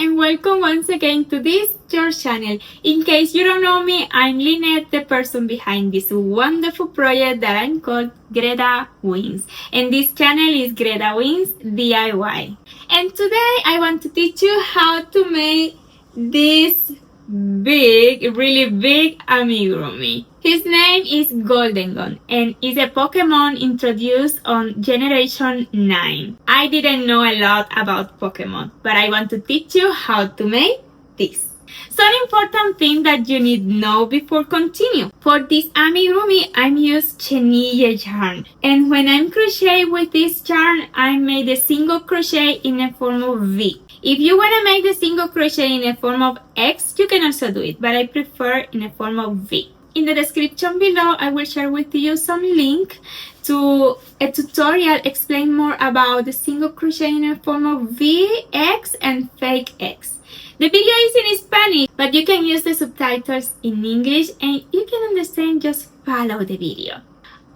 and welcome once again to this your channel. In case you don't know me, I'm Lynette, the person behind this wonderful project that I'm called GretaWings, and this channel is GretaWings DIY. And today I want to teach you how to make this really big amigurumi. His name is Goldengo and is a Pokemon introduced on Generation 9. I didn't know a lot about Pokemon, but I want to teach you how to make this. Some important thing that you need to know before continue. For this amigurumi, I'm use chenille yarn. And when I'm crochet with this yarn, I made a single crochet in a form of V. If you want to make the single crochet in a form of X, you can also do it, but I prefer in a form of V. In the description below, I will share with you some link to a tutorial explain more about the single crochet in a form of V, X, and fake X. The video is in Spanish, but you can use the subtitles in English and you can understand, just follow the video.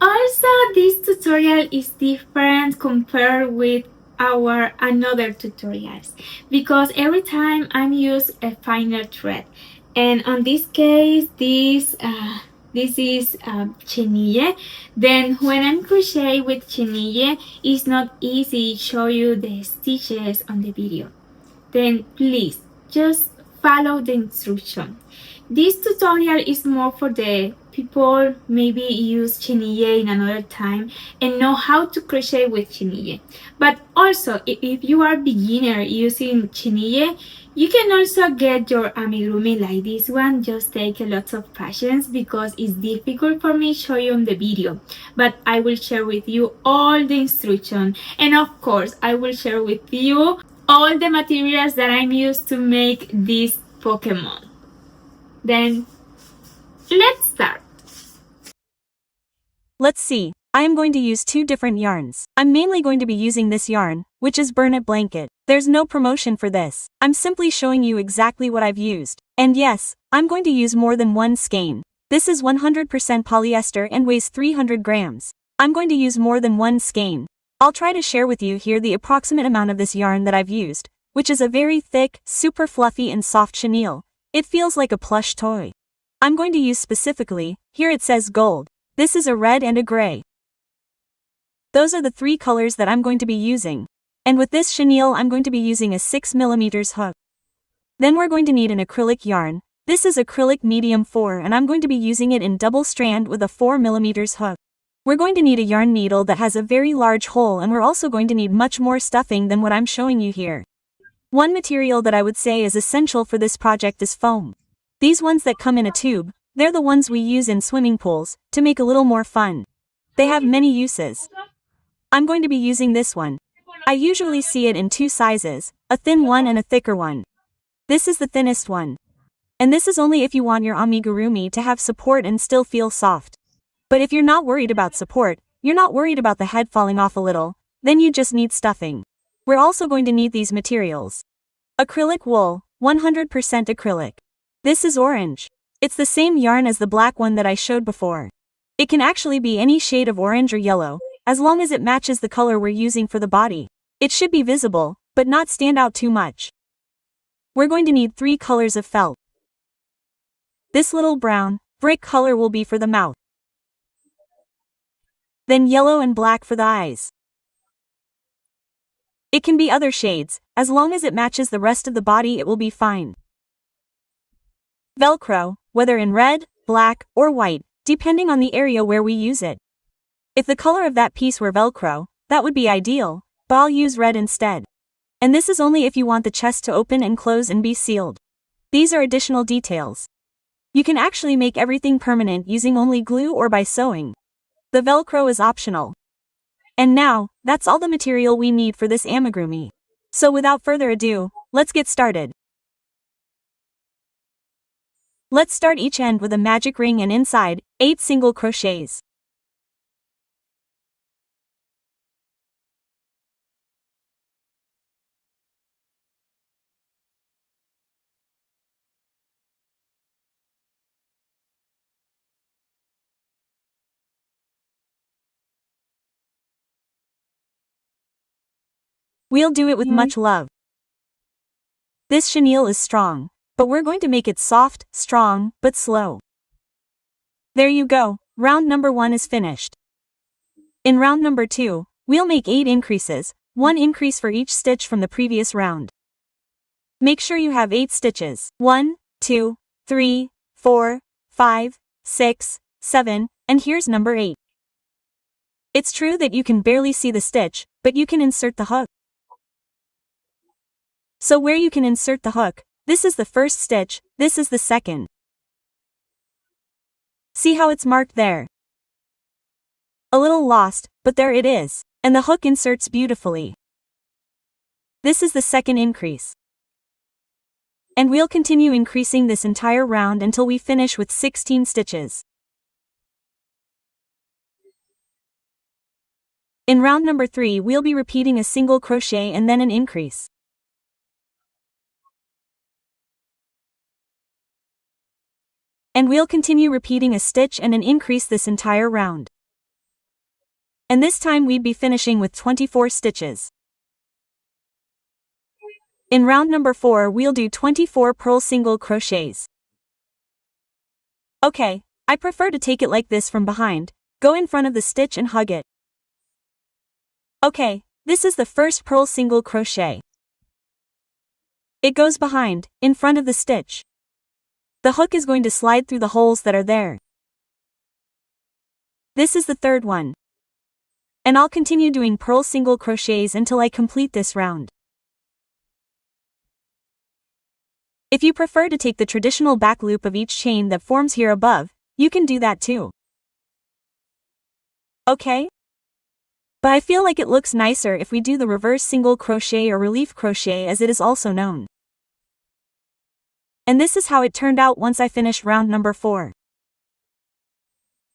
Also, this tutorial is different compared with our another tutorials because every time I'm use a finer thread, and on this case this is chenille. Then when I'm crochet with chenille, it's not easy show you the stitches on the video. Then please just follow the instruction. This tutorial is more for the people maybe use chenille in another time and know how to crochet with chenille. But also, if you are beginner using chenille, you can also get your amigurumi like this one. Just take a lot of patience because it's difficult for me to show you on the video. But I will share with you all the instruction, and of course I will share with you all the materials that I'm used to make this Pokemon. Then let's start. Let's see. I am going to use two different yarns. I'm mainly going to be using this yarn, which is Burn It Blanket. There's no promotion for this. I'm simply showing you exactly what I've used. And yes, I'm going to use more than one skein. This is 100% polyester and weighs 300 grams. I'm going to use more than one skein. I'll try to share with you here the approximate amount of this yarn that I've used, which is a very thick, super fluffy and soft chenille. It feels like a plush toy. I'm going to use specifically, here it says gold. This is a red and a gray. Those are the three colors that I'm going to be using. And with this chenille I'm going to be using a 6mm hook. Then we're going to need an acrylic yarn. This is acrylic medium 4 and I'm going to be using it in double strand with a 4mm hook. We're going to need a yarn needle that has a very large hole, and we're also going to need much more stuffing than what I'm showing you here. One material that I would say is essential for this project is foam. These ones that come in a tube, they're the ones we use in swimming pools, to make a little more fun. They have many uses. I'm going to be using this one. I usually see it in two sizes, a thin one and a thicker one. This is the thinnest one. And this is only if you want your amigurumi to have support and still feel soft. But if you're not worried about support, you're not worried about the head falling off a little, then you just need stuffing. We're also going to need these materials. Acrylic wool, 100% acrylic. This is orange. It's the same yarn as the black one that I showed before. It can actually be any shade of orange or yellow, as long as it matches the color we're using for the body. It should be visible, but not stand out too much. We're going to need 3 colors of felt. This little brown, brick color will be for the mouth. Then yellow and black for the eyes. It can be other shades, as long as it matches the rest of the body it will be fine. Velcro, whether in red, black, or white, depending on the area where we use it. If the color of that piece were Velcro, that would be ideal, but I'll use red instead. And this is only if you want the chest to open and close and be sealed. These are additional details. You can actually make everything permanent using only glue or by sewing. The Velcro is optional. And now, that's all the material we need for this amigurumi. So without further ado, let's get started. Let's start each end with a magic ring and inside, 8 single crochets. We'll do it with much love. This chenille is strong, but we're going to make it soft, strong, but slow. There you go, round number 1 is finished. In round number 2, we'll make 8 increases, 1 increase for each stitch from the previous round. Make sure you have 8 stitches. 1, 2, 3, 4, 5, 6, 7, and here's number 8. It's true that you can barely see the stitch, but you can insert the hook. So where you can insert the hook, this is the first stitch, this is the second. See how it's marked there? A little lost, but there it is, and the hook inserts beautifully. This is the second increase. And we'll continue increasing this entire round until we finish with 16 stitches. In round number 3, we'll be repeating a single crochet and then an increase. And we'll continue repeating a stitch and an increase this entire round. And this time we'd be finishing with 24 stitches. In round number 4, we'll do 24 purl single crochets. Okay, I prefer to take it like this from behind, go in front of the stitch and hug it. Okay, this is the first purl single crochet. It goes behind, in front of the stitch. The hook is going to slide through the holes that are there. This is the third one. And I'll continue doing purl single crochets until I complete this round. If you prefer to take the traditional back loop of each chain that forms here above, you can do that too. Okay? But I feel like it looks nicer if we do the reverse single crochet or relief crochet as it is also known. And this is how it turned out once I finished round number 4.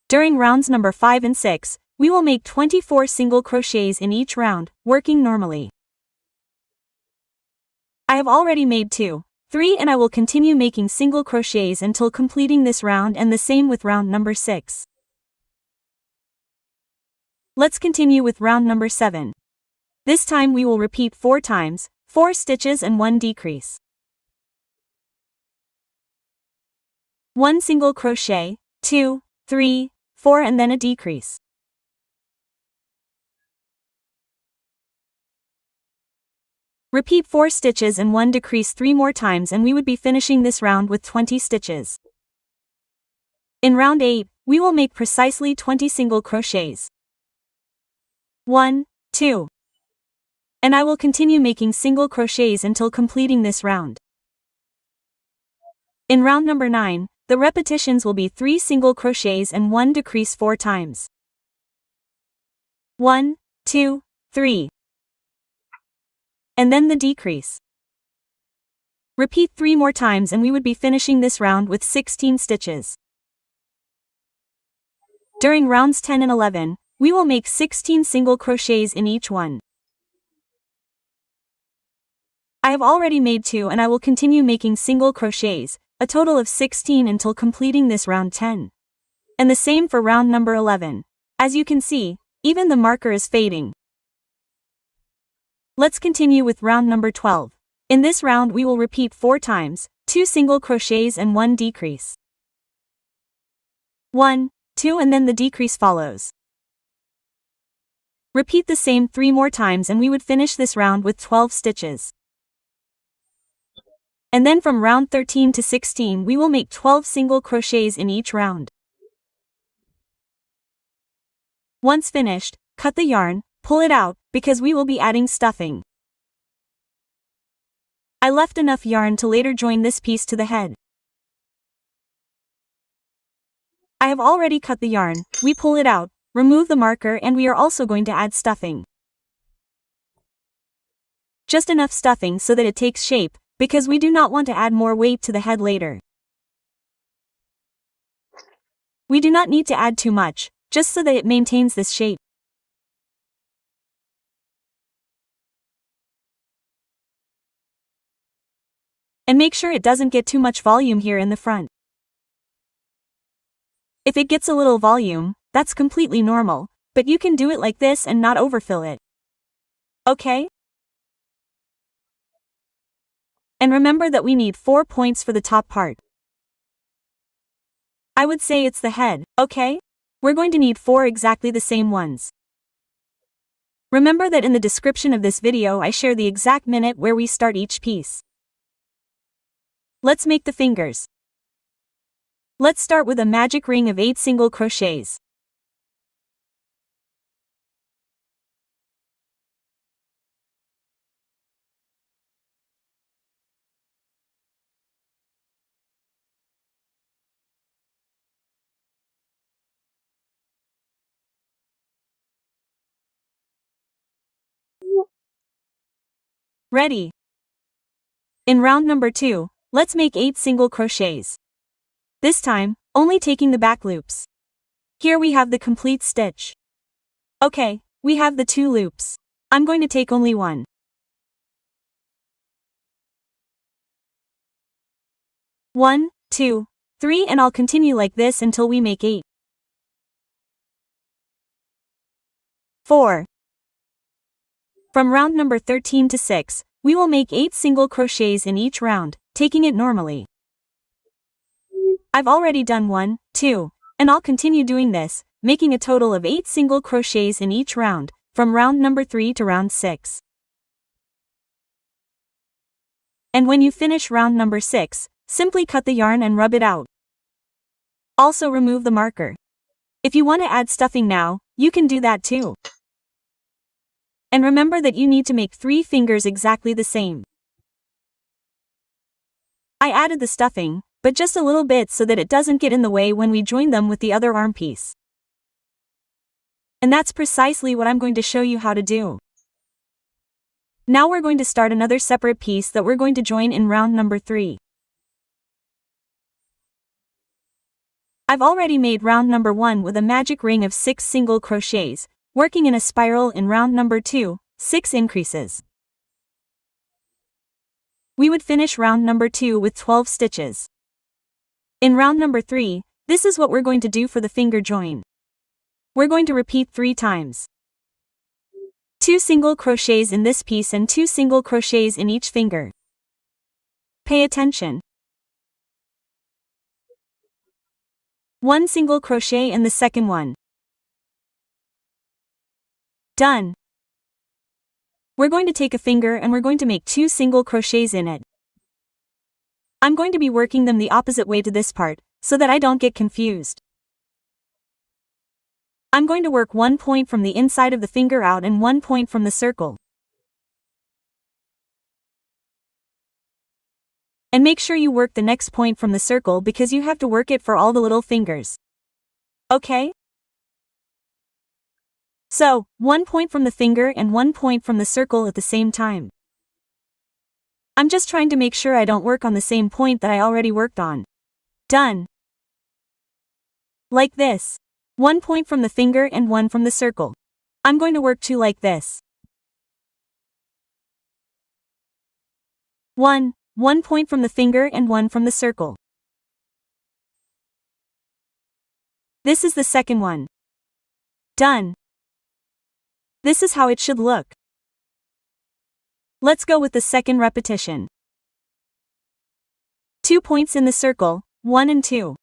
During rounds number 5 and 6, we will make 24 single crochets in each round, working normally. I have already made 2, 3 and I will continue making single crochets until completing this round and the same with round number 6. Let's continue with round number 7. This time we will repeat 4 times, 4 stitches and 1 decrease. 1 single crochet, 2, 3, 4 and then a decrease. Repeat 4 stitches and 1 decrease 3 more times and we would be finishing this round with 20 stitches. In round 8, we will make precisely 20 single crochets. 1, 2. And I will continue making single crochets until completing this round. In round number 9, the repetitions will be 3 single crochets and 1 decrease 4 times. 1, 2, 3. And then the decrease. Repeat 3 more times and we would be finishing this round with 16 stitches. During rounds 10 and 11, we will make 16 single crochets in each one. I have already made 2 and I will continue making single crochets, a total of 16 until completing this round 10. And the same for round number 11. As you can see, even the marker is fading. Let's continue with round number 12. In this round we will repeat 4 times, 2 single crochets and 1 decrease. 1, 2 and then the decrease follows. Repeat the same 3 more times and we would finish this round with 12 stitches. And then from round 13 to 16 we will make 12 single crochets in each round. Once finished, cut the yarn, pull it out, because we will be adding stuffing. I left enough yarn to later join this piece to the head. I have already cut the yarn, we pull it out, remove the marker and we are also going to add stuffing. Just enough stuffing so that it takes shape, because we do not want to add more weight to the head later. We do not need to add too much, just so that it maintains this shape. And make sure it doesn't get too much volume here in the front. If it gets a little volume, that's completely normal, but you can do it like this and not overfill it. Okay? And remember that we need 4 points for the top part. I would say it's the head, okay? We're going to need 4 exactly the same ones. Remember that in the description of this video I share the exact minute where we start each piece. Let's make the fingers. Let's start with a magic ring of 8 single crochets. Ready. In round number 2, let's make 8 single crochets. This time, only taking the back loops. Here we have the complete stitch. Okay, we have the 2 loops. I'm going to take only one. 1, 2, 3, and I'll continue like this until we make 8. 4. From round number 13 to 6, we will make 8 single crochets in each round, taking it normally. I've already done 1, 2, and I'll continue doing this, making a total of 8 single crochets in each round, from round number 3 to round 6. And when you finish round number 6, simply cut the yarn and rub it out. Also remove the marker. If you want to add stuffing now, you can do that too. And remember that you need to make 3 fingers exactly the same. I added the stuffing, but just a little bit so that it doesn't get in the way when we join them with the other arm piece. And that's precisely what I'm going to show you how to do. Now we're going to start another separate piece that we're going to join in round number 3. I've already made round number 1 with a magic ring of 6 single crochets, working in a spiral in round number 2, 6 increases. We would finish round number 2 with 12 stitches. In round number 3, this is what we're going to do for the finger join. We're going to repeat 3 times. 2 single crochets in this piece and 2 single crochets in each finger. Pay attention. 1 single crochet in the second one. Done. We're going to take a finger and we're going to make 2 single crochets in it. I'm going to be working them the opposite way to this part, so that I don't get confused. I'm going to work 1 point from the inside of the finger out and 1 point from the circle. And make sure you work the next point from the circle because you have to work it for all the little fingers. Okay? So, 1 point from the finger and 1 point from the circle at the same time. I'm just trying to make sure I don't work on the same point that I already worked on. Done. Like this. 1 point from the finger and 1 from the circle. I'm going to work 2 like this. 1 point from the finger and 1 from the circle. This is the second one. Done. This is how it should look. Let's go with the second repetition. 2 points in the circle, 1 and 2.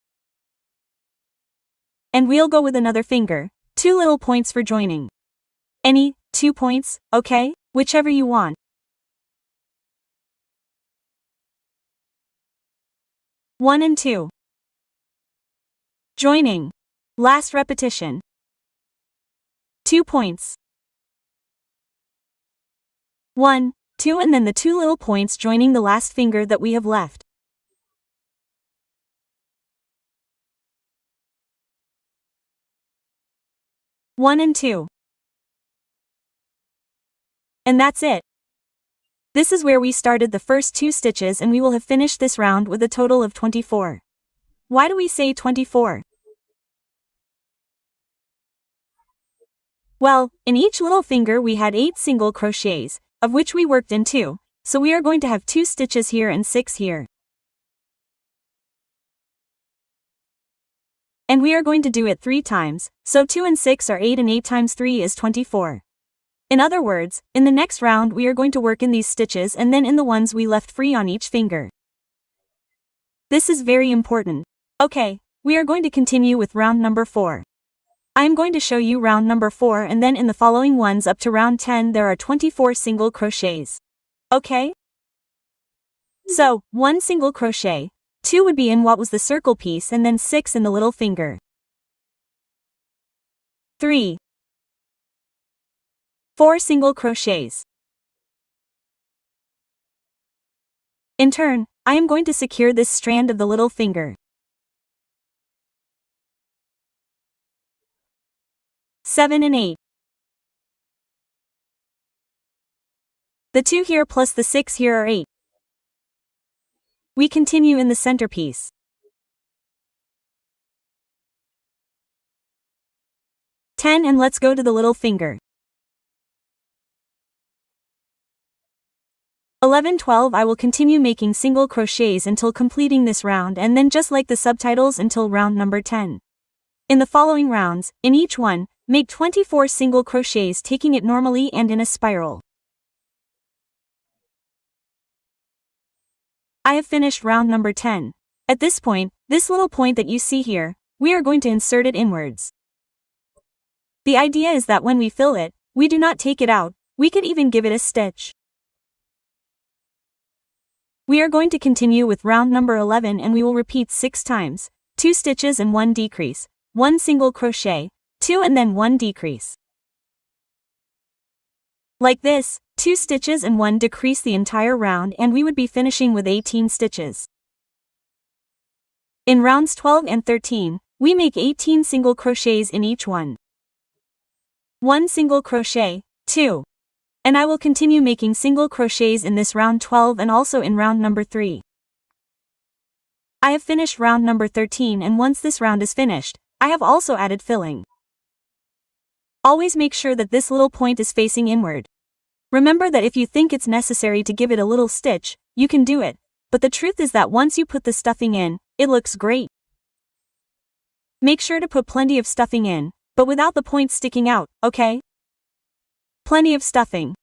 And we'll go with another finger, 2 little points for joining. Any 2 points, okay? Whichever you want. One and 2. Joining. Last repetition. 2 points. 1, 2 and then the 2 little points joining the last finger that we have left. One and 2. And that's it. This is where we started the first 2 stitches and we will have finished this round with a total of 24. Why do we say 24? Well, in each little finger we had 8 single crochets, of which we worked in 2, so we are going to have 2 stitches here and 6 here. And we are going to do it 3 times, so 2 and 6 are 8 and 8 times 3 is 24. In other words, in the next round we are going to work in these stitches and then in the ones we left free on each finger. This is very important. Okay, we are going to continue with round number 4. I am going to show you round number 4 and then in the following ones up to round 10 there are 24 single crochets. Okay? So, 1 single crochet, 2 would be in what was the circle piece and then 6 in the little finger. 3. 4 single crochets. In turn, I am going to secure this strand of the little finger. 7 and 8. The 2 here plus the 6 here are 8. We continue in the centerpiece. 10 and let's go to the little finger. 11, 12 I will continue making single crochets until completing this round and then just like the subtitles until round number 10. In the following rounds, in each one, make 24 single crochets taking it normally and in a spiral. I have finished round number 10. At this point, this little point that you see here, we are going to insert it inwards. The idea is that when we fill it, we do not take it out, we could even give it a stitch. We are going to continue with round number 11 and we will repeat 6 times, 2 stitches and 1 decrease, 1 single crochet, 2 and then 1 decrease. Like this, 2 stitches and 1 decrease the entire round and we would be finishing with 18 stitches. In rounds 12 and 13, we make 18 single crochets in each one. 1 single crochet, 2. And I will continue making single crochets in this round 12 and also in round number 3. I have finished round number 13 and once this round is finished, I have also added filling. Always make sure that this little point is facing inward. Remember that if you think it's necessary to give it a little stitch, you can do it, but the truth is that once you put the stuffing in, it looks great. Make sure to put plenty of stuffing in, but without the point sticking out, okay? Plenty of stuffing.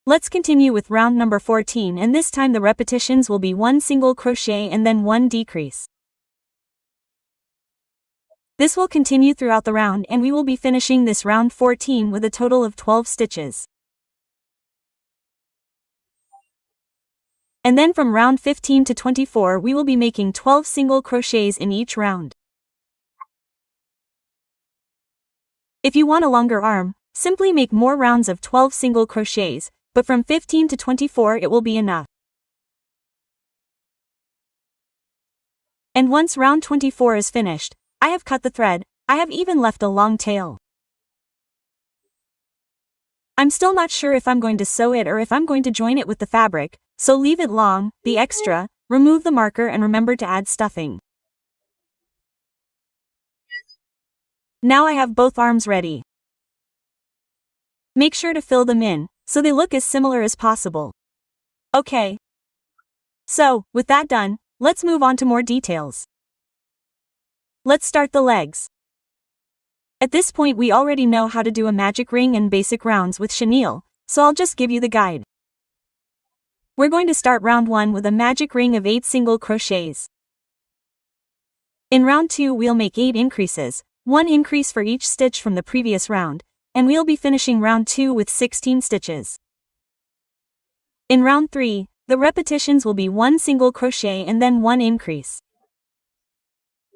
Let's continue with round number 14 and this time the repetitions will be 1 single crochet and then 1 decrease. This will continue throughout the round and we will be finishing this round 14 with a total of 12 stitches. And then from round 15 to 24 we will be making 12 single crochets in each round. If you want a longer arm, simply make more rounds of 12 single crochets, but from 15 to 24 it will be enough. And once round 24 is finished, I have cut the thread, I have even left a long tail. I'm still not sure if I'm going to sew it or if I'm going to join it with the fabric, so leave it long, the extra, remove the marker and remember to add stuffing. Now I have both arms ready. Make sure to fill them in, so they look as similar as possible. Okay. So, with that done, let's move on to more details. Let's start the legs. At this point we already know how to do a magic ring and basic rounds with chenille, so I'll just give you the guide. We're going to start round 1 with a magic ring of 8 single crochets. In round 2 we'll make 8 increases, 1 increase for each stitch from the previous round, and we'll be finishing round 2 with 16 stitches. In round 3, the repetitions will be 1 single crochet and then 1 increase.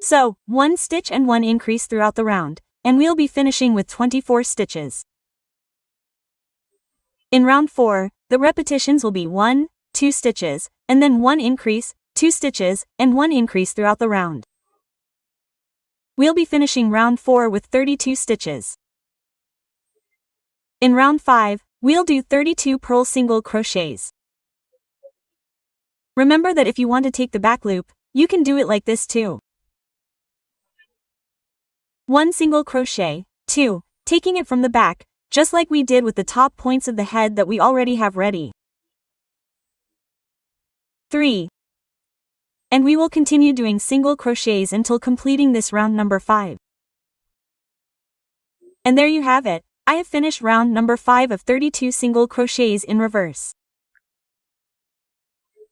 So, 1 stitch and 1 increase throughout the round, and we'll be finishing with 24 stitches. In round 4, the repetitions will be 1, 2 stitches, and then 1 increase, 2 stitches, and 1 increase throughout the round. We'll be finishing round 4 with 32 stitches. In round 5, we'll do 32 purl single crochets. Remember that if you want to take the back loop, you can do it like this too. 1 single crochet, 2, taking it from the back, just like we did with the top points of the head that we already have ready. 3. And we will continue doing single crochets until completing this round number 5. And there you have it, I have finished round number 5 of 32 single crochets in reverse.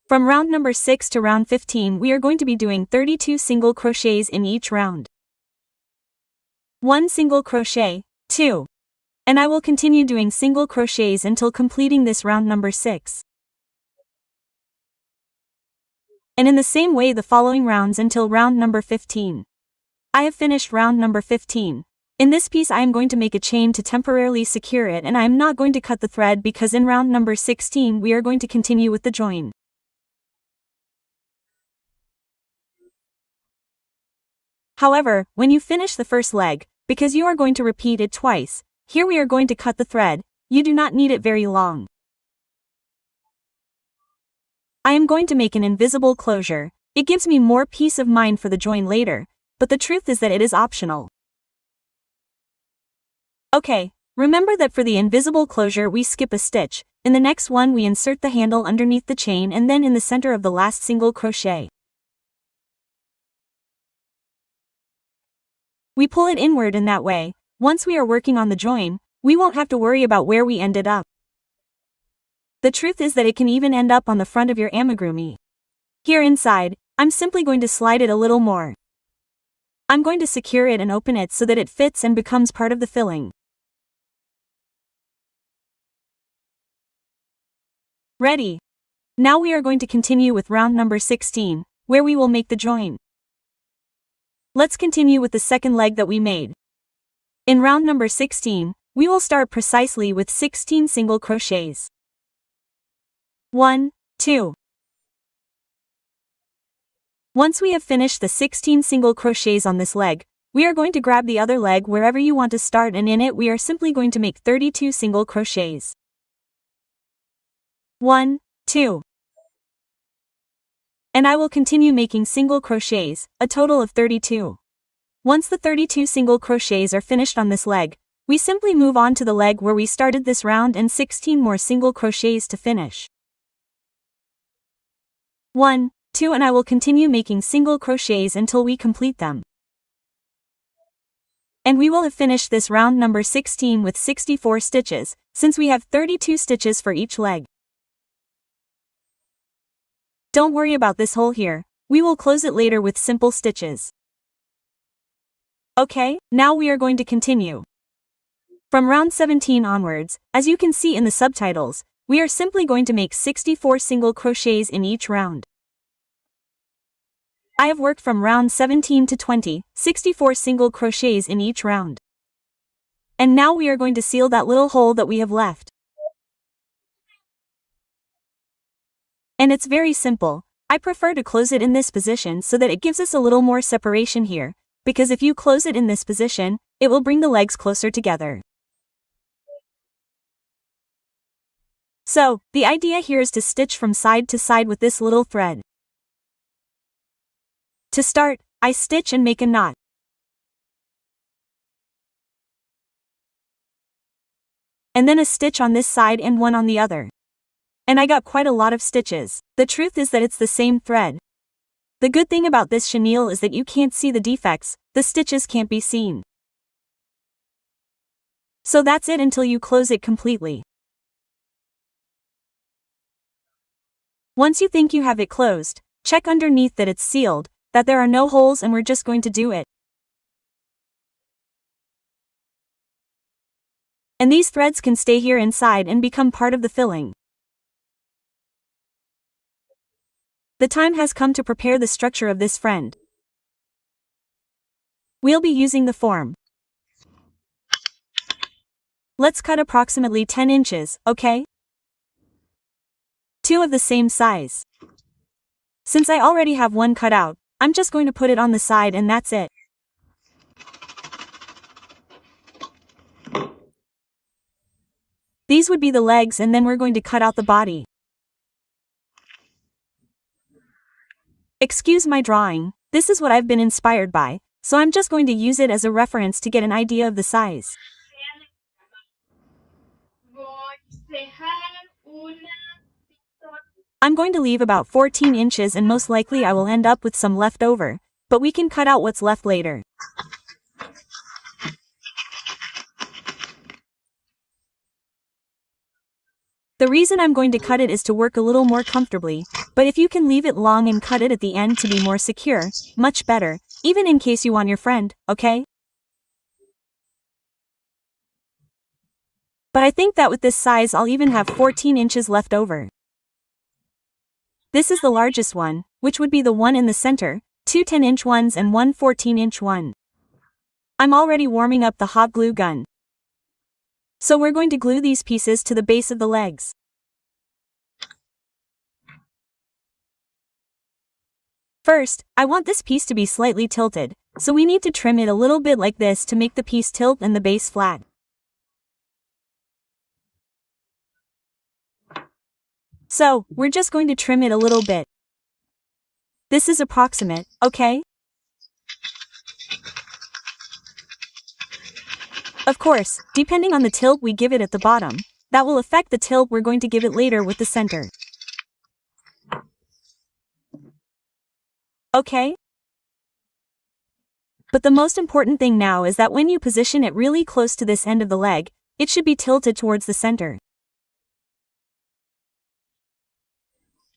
From round number 6 to round 15 we are going to be doing 32 single crochets in each round. 1 single crochet, 2. And I will continue doing single crochets until completing this round number 6. And in the same way the following rounds until round number 15. I have finished round number 15. In this piece I am going to make a chain to temporarily secure it, and I am not going to cut the thread because in round number 16 we are going to continue with the join. However, when you finish the first leg, because you are going to repeat it twice, here we are going to cut the thread. You do not need it very long. I am going to make an invisible closure. It gives me more peace of mind for the join later, but the truth is that it is optional. Okay, remember that for the invisible closure we skip a stitch. In the next one we insert the handle underneath the chain and then in the center of the last single crochet. We pull it inward in that way. Once we are working on the join, we won't have to worry about where we ended up. The truth is that it can even end up on the front of your amigurumi. Here inside, I'm simply going to slide it a little more. I'm going to secure it and open it so that it fits and becomes part of the filling. Ready. Now we are going to continue with round number 16, where we will make the join. Let's continue with the second leg that we made. In round number 16, we will start precisely with 16 single crochets. 1, 2. Once we have finished the 16 single crochets on this leg, we are going to grab the other leg wherever you want to start, and in it we are simply going to make 32 single crochets. 1, 2. And I will continue making single crochets, a total of 32. Once the 32 single crochets are finished on this leg, we simply move on to the leg where we started this round and 16 more single crochets to finish. 1, 2, and I will continue making single crochets until we complete them. And we will have finished this round number 16 with 64 stitches, since we have 32 stitches for each leg. Don't worry about this hole here, we will close it later with simple stitches. Okay, now we are going to continue. From round 17 onwards, as you can see in the subtitles, we are simply going to make 64 single crochets in each round. I have worked from round 17 to 20, 64 single crochets in each round. And now we are going to seal that little hole that we have left. And it's very simple. I prefer to close it in this position so that it gives us a little more separation here, because if you close it in this position, it will bring the legs closer together. So, the idea here is to stitch from side to side with this little thread. To start, I stitch and make a knot. And then a stitch on this side and one on the other. And I got quite a lot of stitches. The truth is that it's the same thread. The good thing about this chenille is that you can't see the defects, the stitches can't be seen. So that's it until you close it completely. Once you think you have it closed, check underneath that it's sealed, that there are no holes, and we're just going to do it. And these threads can stay here inside and become part of the filling. The time has come to prepare the structure of this friend. We'll be using the form. Let's cut approximately 10 inches, okay? 2 of the same size. Since I already have one cut out, I'm just going to put it on the side and that's it. These would be the legs, and then we're going to cut out the body. Excuse my drawing, this is what I've been inspired by, so I'm just going to use it as a reference to get an idea of the size. I'm going to leave about 14 inches and most likely I will end up with some left over, but we can cut out what's left later. The reason I'm going to cut it is to work a little more comfortably, but if you can leave it long and cut it at the end to be more secure, much better, even in case you want your friend, okay? But I think that with this size I'll even have 14 inches left over. This is the largest one, which would be the one in the center, two 10-inch ones and one 14-inch one. I'm already warming up the hot glue gun. So we're going to glue these pieces to the base of the legs. First, I want this piece to be slightly tilted, so we need to trim it a little bit like this to make the piece tilt and the base flat. So, we're just going to trim it a little bit. This is approximate, okay? Of course, depending on the tilt we give it at the bottom, that will affect the tilt we're going to give it later with the center. Okay? But the most important thing now is that when you position it really close to this end of the leg, it should be tilted towards the center.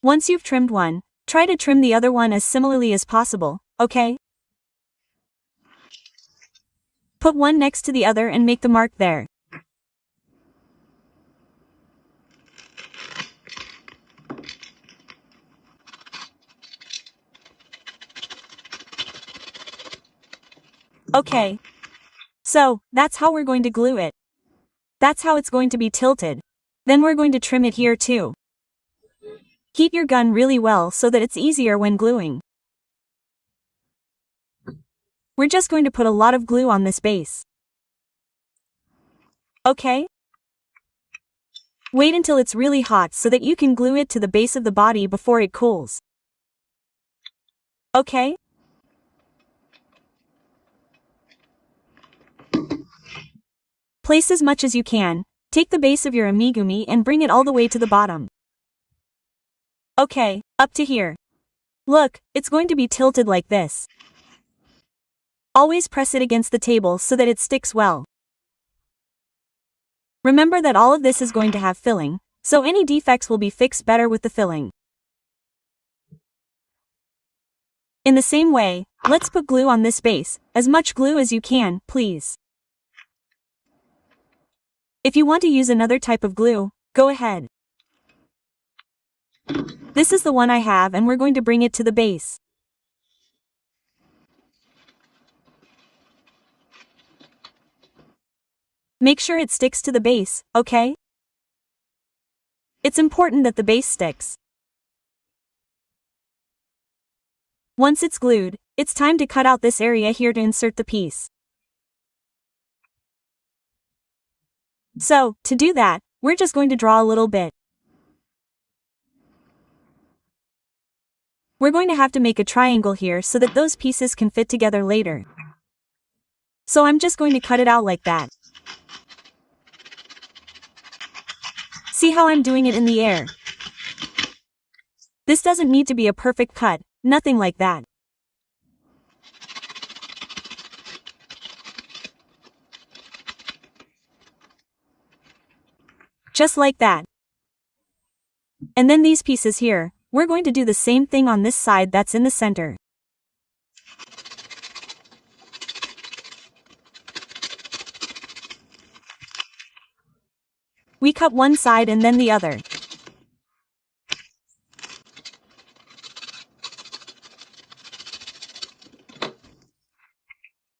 Once you've trimmed one, try to trim the other one as similarly as possible, okay? Put one next to the other and make the mark there. Okay. So, that's how we're going to glue it. That's how it's going to be tilted. Then we're going to trim it here too. Heat your gun really well so that it's easier when gluing. We're just going to put a lot of glue on this base. Okay? Wait until it's really hot so that you can glue it to the base of the body before it cools. Okay? Place as much as you can, take the base of your amigurumi and bring it all the way to the bottom. Okay, up to here. Look, it's going to be tilted like this. Always press it against the table so that it sticks well. Remember that all of this is going to have filling, so any defects will be fixed better with the filling. In the same way, let's put glue on this base, as much glue as you can, please. If you want to use another type of glue, go ahead. This is the one I have and we're going to bring it to the base. Make sure it sticks to the base, okay? It's important that the base sticks. Once it's glued, it's time to cut out this area here to insert the piece. So, to do that, we're just going to draw a little bit. We're going to have to make a triangle here so that those pieces can fit together later. So I'm just going to cut it out like that. See how I'm doing it in the air? This doesn't need to be a perfect cut, nothing like that. Just like that. And then these pieces here, we're going to do the same thing on this side that's in the center. We cut one side and then the other.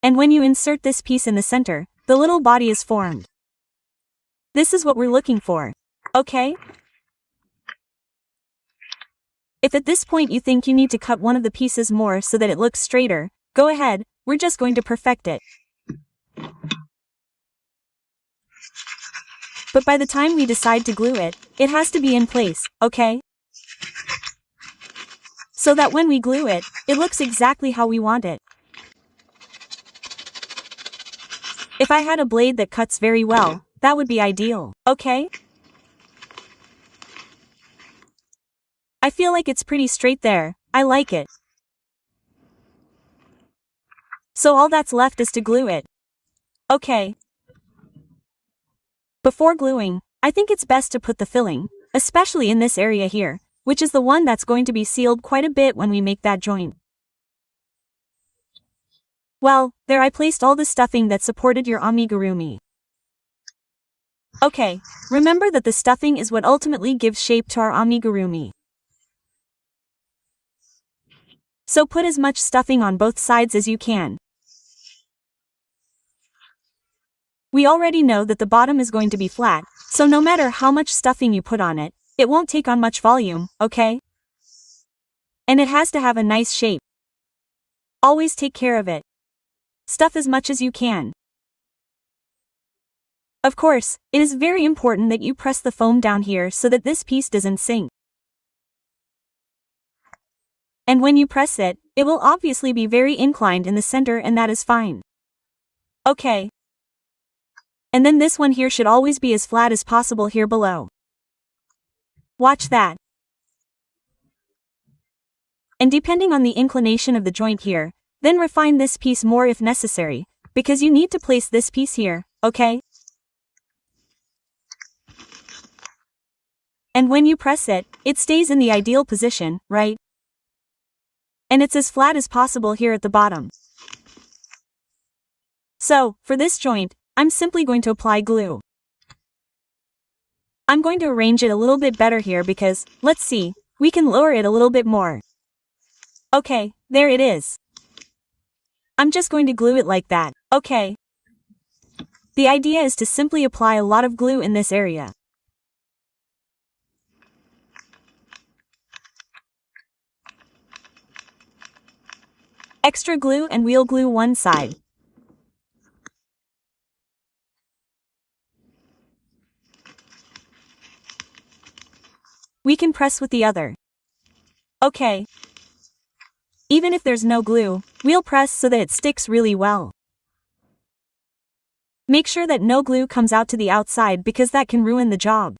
And when you insert this piece in the center, the little body is formed. This is what we're looking for. Okay? If at this point you think you need to cut one of the pieces more so that it looks straighter, go ahead, we're just going to perfect it. But by the time we decide to glue it, it has to be in place, okay? So that when we glue it, it looks exactly how we want it. If I had a blade that cuts very well, that would be ideal, okay? I feel like it's pretty straight there, I like it. So all that's left is to glue it. Okay. Before gluing, I think it's best to put the filling, especially in this area here, which is the one that's going to be sealed quite a bit when we make that joint. Well, there I placed all the stuffing that supported your amigurumi. Okay, remember that the stuffing is what ultimately gives shape to our amigurumi. So put as much stuffing on both sides as you can. We already know that the bottom is going to be flat, so no matter how much stuffing you put on it, it won't take on much volume, okay? And it has to have a nice shape. Always take care of it. Stuff as much as you can. Of course, it is very important that you press the foam down here so that this piece doesn't sink. And when you press it, it will obviously be very inclined in the center, and that is fine. Okay. And then this one here should always be as flat as possible here below. Watch that. And depending on the inclination of the joint here, then refine this piece more if necessary, because you need to place this piece here, okay? And when you press it, it stays in the ideal position, right? And it's as flat as possible here at the bottom. So, for this joint, I'm simply going to apply glue. I'm going to arrange it a little bit better here because, let's see, we can lower it a little bit more. Okay, there it is. I'm just going to glue it like that, okay? The idea is to simply apply a lot of glue in this area. Extra glue and wheel glue one side. We can press with the other. Okay. Even if there's no glue, we'll press so that it sticks really well. Make sure that no glue comes out to the outside because that can ruin the job.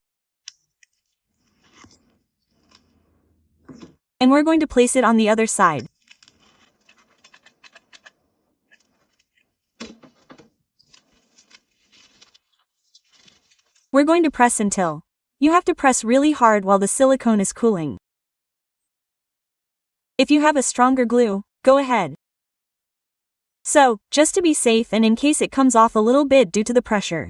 And we're going to place it on the other side. We're going to press until you have to press really hard while the silicone is cooling. If you have a stronger glue, go ahead. So, just to be safe and in case it comes off a little bit due to the pressure.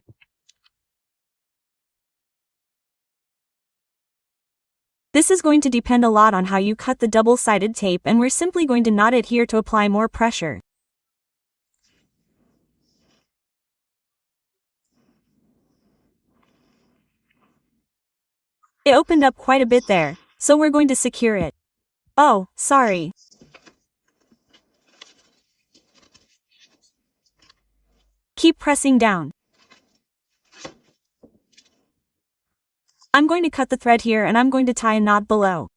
This is going to depend a lot on how you cut the double-sided tape, and we're simply going to knot it here to apply more pressure. It opened up quite a bit there, so we're going to secure it. Oh, sorry. Keep pressing down. I'm going to cut the thread here and I'm going to tie a knot below.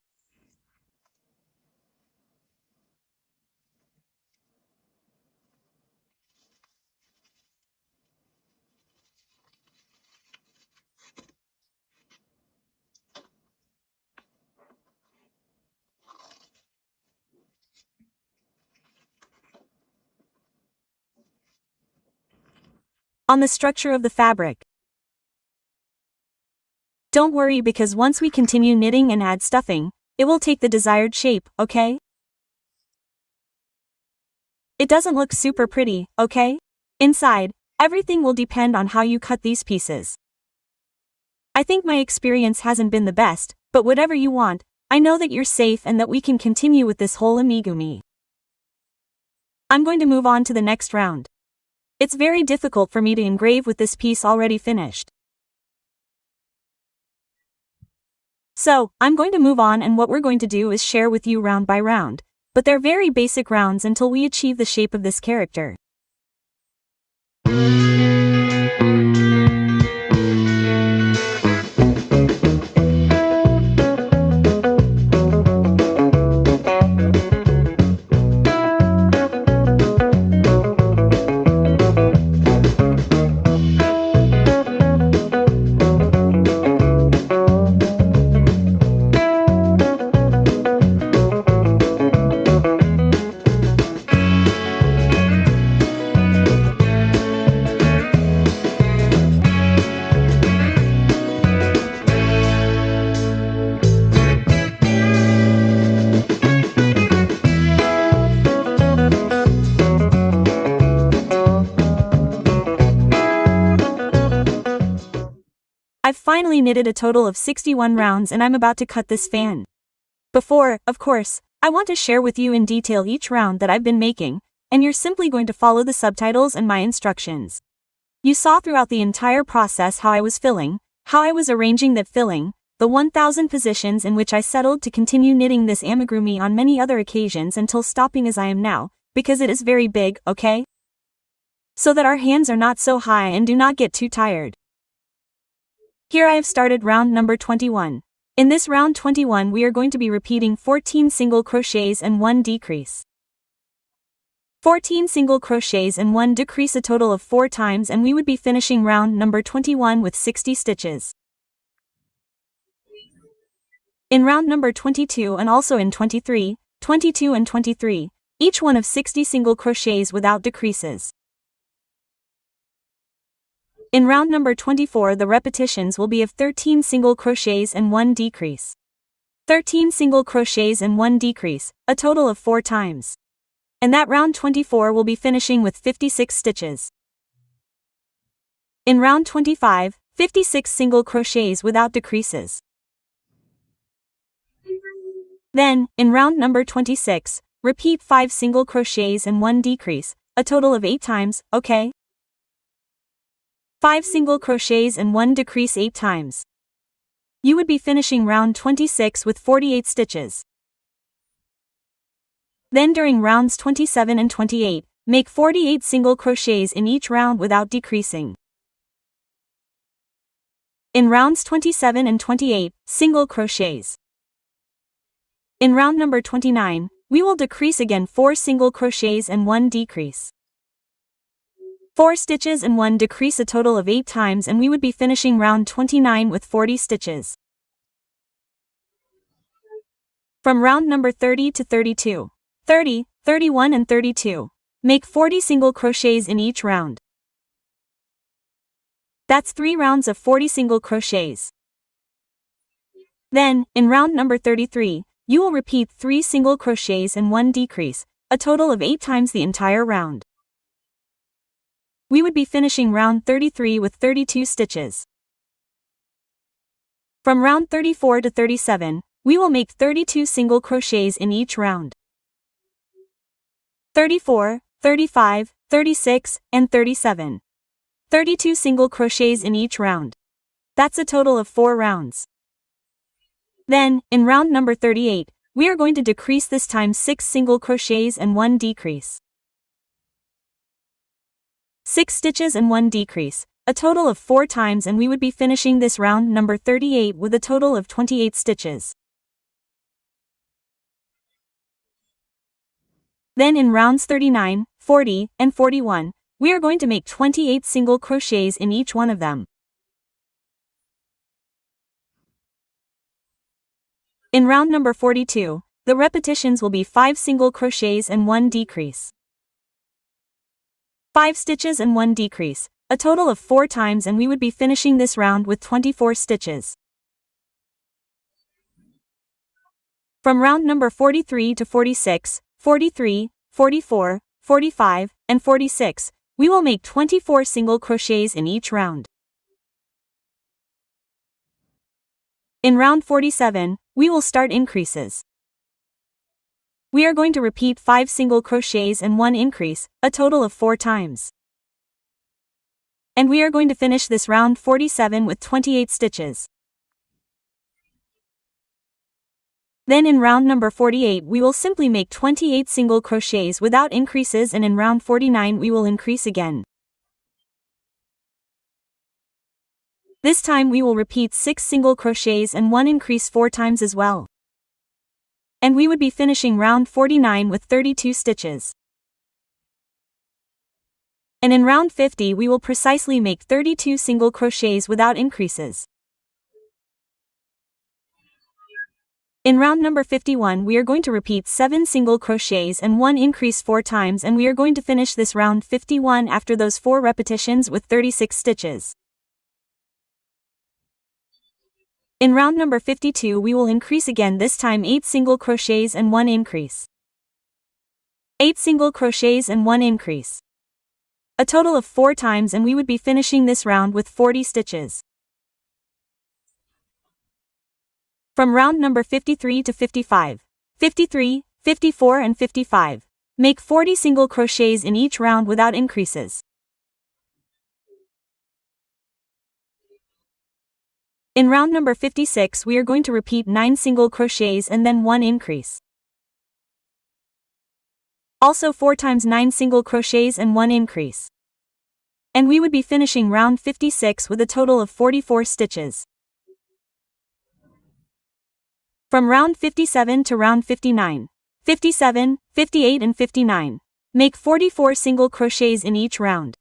On the structure of the fabric. Don't worry because once we continue knitting and add stuffing, it will take the desired shape, okay? It doesn't look super pretty, okay? Inside, everything will depend on how you cut these pieces. I think my experience hasn't been the best, but whatever you want, I know that you're safe and that we can continue with this whole amigurumi. I'm going to move on to the next round. It's very difficult for me to engrave with this piece already finished. So, I'm going to move on, and what we're going to do is share with you round by round, but they're very basic rounds until we achieve the shape of this character. finally knitted a total of 61 rounds and I'm about to cut this fan. Before, of course, I want to share with you in detail each round that I've been making, and you're simply going to follow the subtitles and my instructions. You saw throughout the entire process how I was filling, how I was arranging that filling, the 1000 positions in which I settled to continue knitting this amigurumi on many other occasions until stopping as I am now, because it is very big, okay? So that our hands are not so high and do not get too tired. Here I have started round number 21. In this round 21 we are going to be repeating 14 single crochets and 1 decrease. 14 single crochets and 1 decrease, a total of 4 times, and we would be finishing round number 21 with 60 stitches. In round number 22 and also in 23, 22 and 23, each one of 60 single crochets without decreases. In round number 24 the repetitions will be of 13 single crochets and 1 decrease. 13 single crochets and 1 decrease, a total of 4 times. And that round 24 will be finishing with 56 stitches. In round 25, 56 single crochets without decreases. Then, in round number 26, repeat 5 single crochets and 1 decrease, a total of 8 times, okay? 5 single crochets and 1 decrease 8 times. You would be finishing round 26 with 48 stitches. Then during rounds 27 and 28, make 48 single crochets in each round without decreasing. In rounds 27 and 28, single crochets. In round number 29, we will decrease again 4 single crochets and 1 decrease. 4 stitches and 1 decrease, a total of 8 times, and we would be finishing round 29 with 40 stitches. From round number 30 to 32, 30, 31 and 32, make 40 single crochets in each round. That's 3 rounds of 40 single crochets. Then, in round number 33, you will repeat 3 single crochets and 1 decrease, a total of 8 times the entire round. We would be finishing round 33 with 32 stitches. From round 34 to 37, we will make 32 single crochets in each round. 34, 35, 36, and 37. 32 single crochets in each round. That's a total of 4 rounds. Then, in round number 38, we are going to decrease this time 6 single crochets and 1 decrease. 6 stitches and 1 decrease, a total of 4 times, and we would be finishing this round number 38 with a total of 28 stitches. Then in rounds 39, 40, and 41, we are going to make 28 single crochets in each one of them. In round number 42, the repetitions will be 5 single crochets and 1 decrease. 5 stitches and 1 decrease, a total of 4 times, and we would be finishing this round with 24 stitches. From round number 43 to 46, 43, 44, 45, and 46, we will make 24 single crochets in each round. In round 47, we will start increases. We are going to repeat 5 single crochets and 1 increase, a total of 4 times. And we are going to finish this round 47 with 28 stitches. Then in round number 48 we will simply make 28 single crochets without increases, and in round 49 we will increase again. This time we will repeat 6 single crochets and 1 increase 4 times as well. And we would be finishing round 49 with 32 stitches. And in round 50 we will precisely make 32 single crochets without increases. In round number 51 we are going to repeat 7 single crochets and 1 increase 4 times, and we are going to finish this round 51 after those 4 repetitions with 36 stitches. In round number 52 we will increase again, this time 8 single crochets and 1 increase. 8 single crochets and 1 increase. A total of 4 times, and we would be finishing this round with 40 stitches. From round number 53 to 55. 53, 54 and 55. Make 40 single crochets in each round without increases. In round number 56 we are going to repeat 9 single crochets and then 1 increase. Also 4 times 9 single crochets and 1 increase. And we would be finishing round 56 with a total of 44 stitches. From round 57 to round 59. 57, 58 and 59. Make 44 single crochets in each round.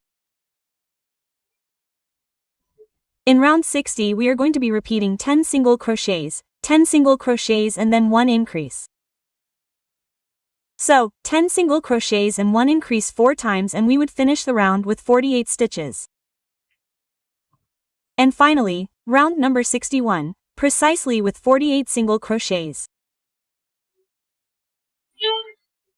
In round 60 we are going to be repeating 10 single crochets, 10 single crochets and then 1 increase. So, 10 single crochets and 1 increase 4 times and we would finish the round with 48 stitches. And finally, round number 61, precisely with 48 single crochets.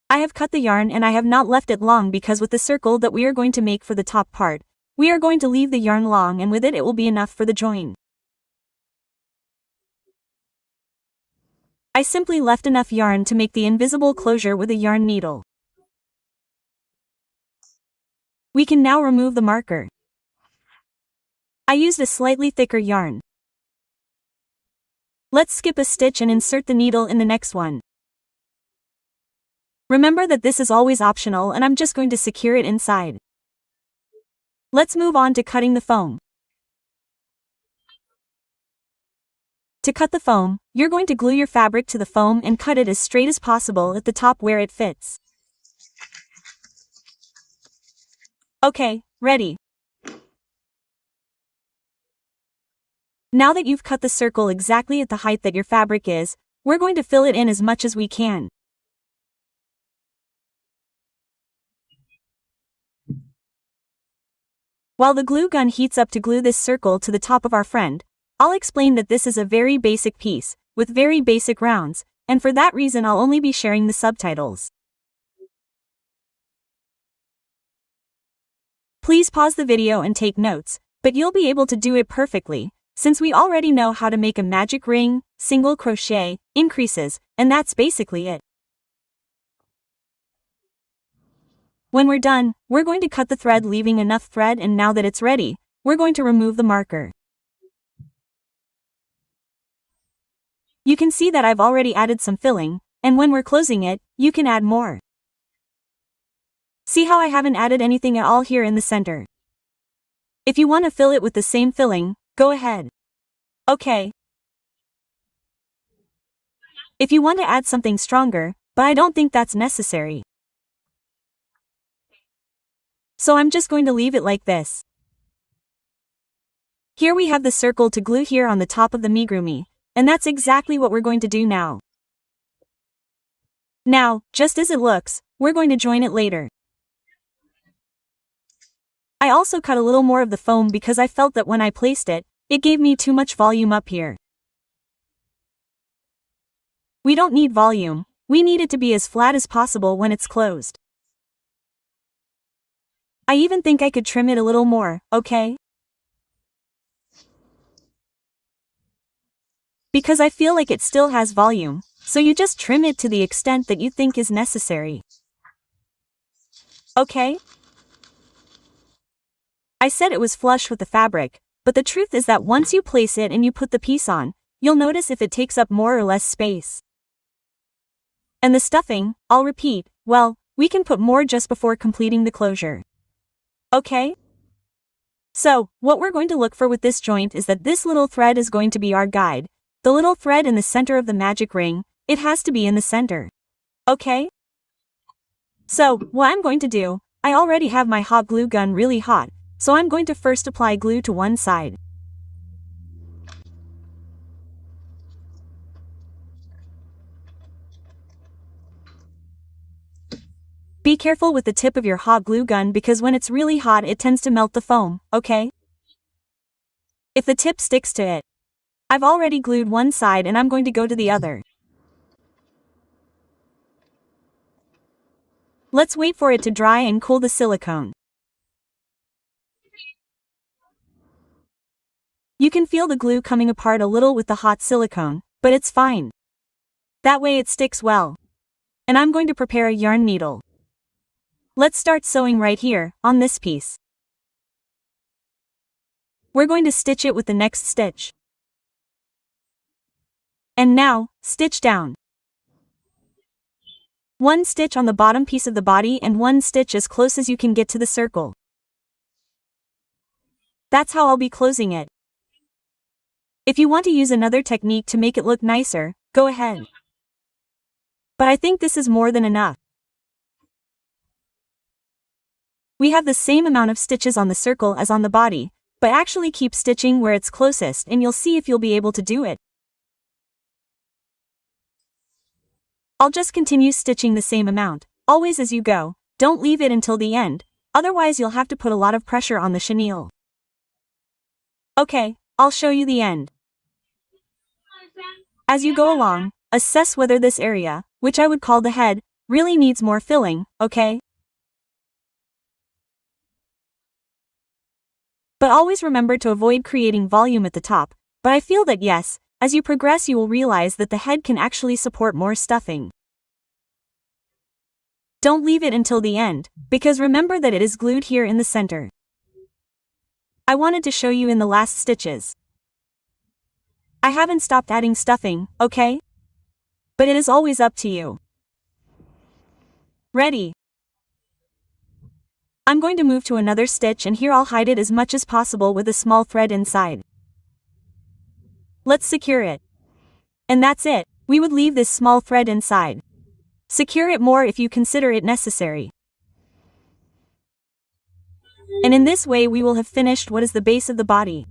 I have cut the yarn and I have not left it long because with the circle that we are going to make for the top part, we are going to leave the yarn long and with it will be enough for the join. I simply left enough yarn to make the invisible closure with a yarn needle. We can now remove the marker. I used a slightly thicker yarn. Let's skip a stitch and insert the needle in the next one. Remember that this is always optional and I'm just going to secure it inside. Let's move on to cutting the foam. To cut the foam, you're going to glue your fabric to the foam and cut it as straight as possible at the top where it fits. Okay, ready. Now that you've cut the circle exactly at the height that your fabric is, we're going to fill it in as much as we can. While the glue gun heats up to glue this circle to the top of our friend, I'll explain that this is a very basic piece, with very basic rounds, and for that reason I'll only be sharing the subtitles. Please pause the video and take notes, but you'll be able to do it perfectly, since we already know how to make a magic ring, single crochet, increases, and that's basically it. When we're done, we're going to cut the thread leaving enough thread and now that it's ready, we're going to remove the marker. You can see that I've already added some filling, and when we're closing it, you can add more. See how I haven't added anything at all here in the center? If you want to fill it with the same filling, go ahead. Okay. If you want to add something stronger, but I don't think that's necessary. So I'm just going to leave it like this. Here we have the circle to glue here on the top of the amigurumi, and that's exactly what we're going to do now. Now, just as it looks, we're going to join it later. I also cut a little more of the foam because I felt that when I placed it, it gave me too much volume up here. We don't need volume, we need it to be as flat as possible when it's closed. I even think I could trim it a little more, okay? Because I feel like it still has volume, so you just trim it to the extent that you think is necessary. Okay? I said it was flush with the fabric, but the truth is that once you place it and you put the piece on, you'll notice if it takes up more or less space. And the stuffing, I'll repeat, well, we can put more just before completing the closure. Okay? So, what we're going to look for with this joint is that this little thread is going to be our guide. The little thread in the center of the magic ring, it has to be in the center. Okay? So, what I'm going to do, I already have my hot glue gun really hot, so I'm going to first apply glue to one side. Be careful with the tip of your hot glue gun because when it's really hot it tends to melt the foam, okay? If the tip sticks to it. I've already glued one side and I'm going to go to the other. Let's wait for it to dry and cool the silicone. You can feel the glue coming apart a little with the hot silicone, but it's fine. That way it sticks well. And I'm going to prepare a yarn needle. Let's start sewing right here, on this piece. We're going to stitch it with the next stitch. And now, stitch down. One stitch on the bottom piece of the body and one stitch as close as you can get to the circle. That's how I'll be closing it. If you want to use another technique to make it look nicer, go ahead. But I think this is more than enough. We have the same amount of stitches on the circle as on the body, but actually keep stitching where it's closest and you'll see if you'll be able to do it. I'll just continue stitching the same amount, always as you go, don't leave it until the end, otherwise you'll have to put a lot of pressure on the chenille. Okay, I'll show you the end. As you go along, assess whether this area, which I would call the head, really needs more filling, okay? But always remember to avoid creating volume at the top, but I feel that yes, as you progress you will realize that the head can actually support more stuffing. Don't leave it until the end, because remember that it is glued here in the center. I wanted to show you in the last stitches. I haven't stopped adding stuffing, okay? But it is always up to you. Ready. I'm going to move to another stitch and here I'll hide it as much as possible with a small thread inside. Let's secure it. And that's it, we would leave this small thread inside. Secure it more if you consider it necessary. And in this way we will have finished what is the base of the body.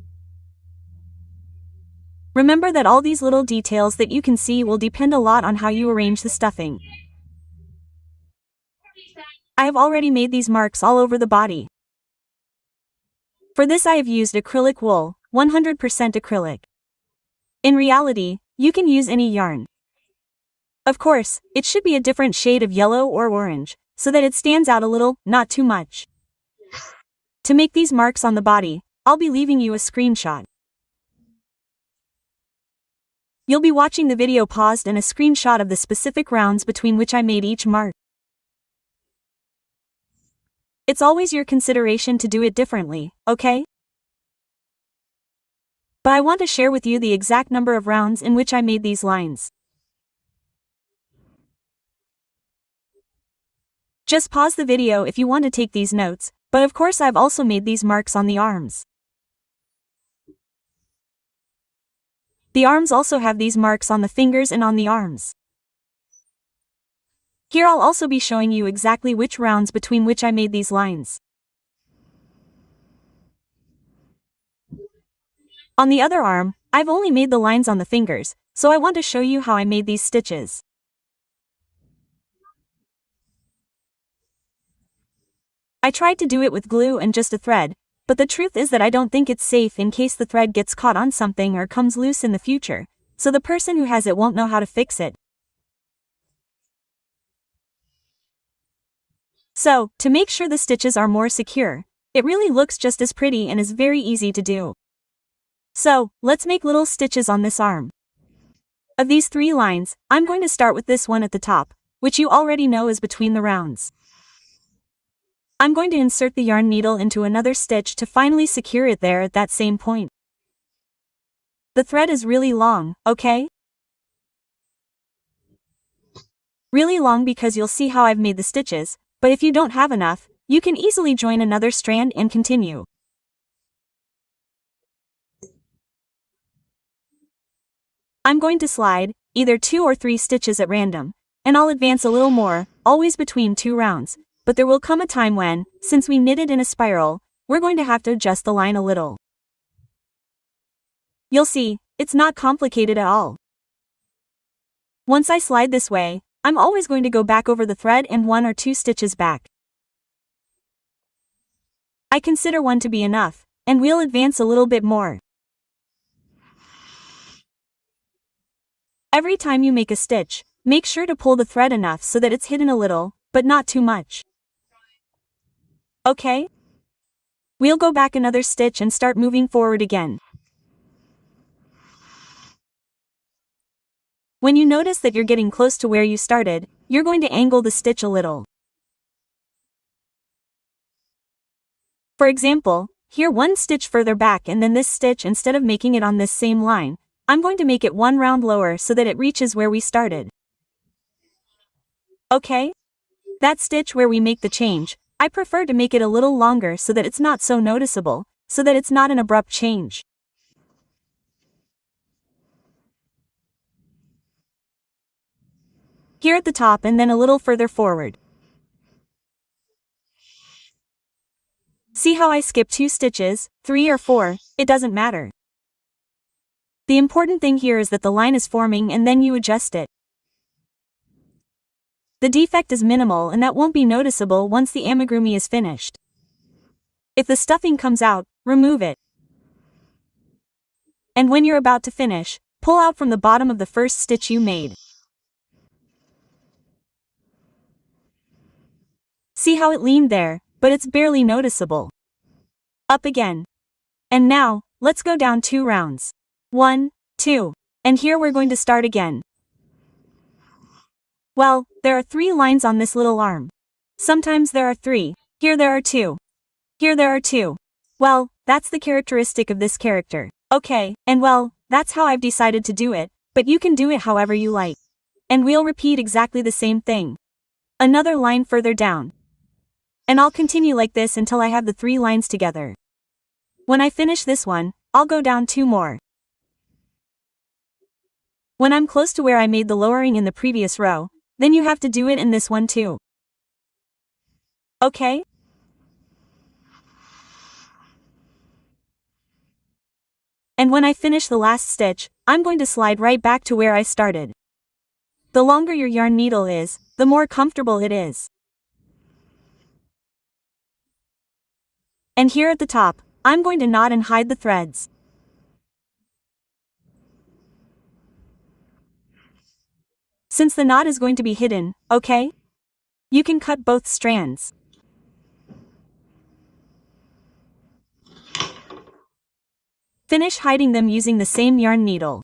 Remember that all these little details that you can see will depend a lot on how you arrange the stuffing. I have already made these marks all over the body. For this I have used acrylic wool, 100% acrylic. In reality, you can use any yarn. Of course, it should be a different shade of yellow or orange, so that it stands out a little, not too much. To make these marks on the body, I'll be leaving you a screenshot. You'll be watching the video paused and a screenshot of the specific rounds between which I made each mark. It's always your consideration to do it differently, okay? But I want to share with you the exact number of rounds in which I made these lines. Just pause the video if you want to take these notes, but of course I've also made these marks on the arms. The arms also have these marks on the fingers and on the arms. Here I'll also be showing you exactly which rounds between which I made these lines. On the other arm, I've only made the lines on the fingers, so I want to show you how I made these stitches. I tried to do it with glue and just a thread, but the truth is that I don't think it's safe in case the thread gets caught on something or comes loose in the future, so the person who has it won't know how to fix it. So, to make sure the stitches are more secure, it really looks just as pretty and is very easy to do. So, let's make little stitches on this arm. Of these 3 lines, I'm going to start with this one at the top, which you already know is between the rounds. I'm going to insert the yarn needle into another stitch to finally secure it there at that same point. The thread is really long, okay? Really long because you'll see how I've made the stitches, but if you don't have enough, you can easily join another strand and continue. I'm going to slide, either 2 or 3 stitches at random, and I'll advance a little more, always between 2 rounds, but there will come a time when, since we knitted in a spiral, we're going to have to adjust the line a little. You'll see, it's not complicated at all. Once I slide this way, I'm always going to go back over the thread and 1 or 2 stitches back. I consider 1 to be enough, and we'll advance a little bit more. Every time you make a stitch, make sure to pull the thread enough so that it's hidden a little, but not too much. Okay? We'll go back another stitch and start moving forward again. When you notice that you're getting close to where you started, you're going to angle the stitch a little. For example, here one stitch further back, and then this stitch, instead of making it on this same line, I'm going to make it one round lower so that it reaches where we started. Okay? That stitch where we make the change, I prefer to make it a little longer so that it's not so noticeable, so that it's not an abrupt change. Here at the top and then a little further forward. See how I skip 2 stitches, 3 or 4, it doesn't matter. The important thing here is that the line is forming and then you adjust it. The defect is minimal and that won't be noticeable once the amigurumi is finished. If the stuffing comes out, remove it. And when you're about to finish, pull out from the bottom of the first stitch you made. See how it leaned there, but it's barely noticeable. Up again. And now, let's go down 2 rounds. 1, 2. And here we're going to start again. Well, there are 3 lines on this little arm. Sometimes there are 3, here there are 2. Here there are 2. Well, that's the characteristic of this character. Okay, and well, that's how I've decided to do it, but you can do it however you like. And we'll repeat exactly the same thing. Another line further down. And I'll continue like this until I have the 3 lines together. When I finish this one, I'll go down 2 more. When I'm close to where I made the lowering in the previous row, then you have to do it in this one too. Okay? And when I finish the last stitch, I'm going to slide right back to where I started. The longer your yarn needle is, the more comfortable it is. And here at the top, I'm going to knot and hide the threads. Since the knot is going to be hidden, okay? You can cut both strands. Finish hiding them using the same yarn needle.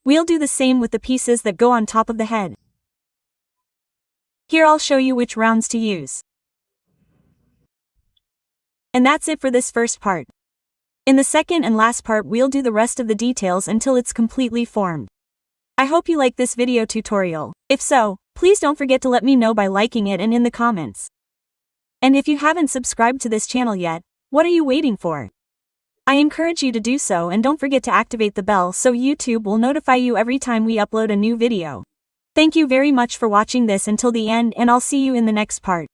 We'll do the same with the pieces that go on top of the head. Here I'll show you which rounds to use. And that's it for this first part. In the second and last part we'll do the rest of the details until it's completely formed. I hope you like this video tutorial. If so, please don't forget to let me know by liking it and in the comments. And if you haven't subscribed to this channel yet, what are you waiting for? I encourage you to do so, and don't forget to activate the bell so YouTube will notify you every time we upload a new video. Thank you very much for watching this until the end, and I'll see you in the next part.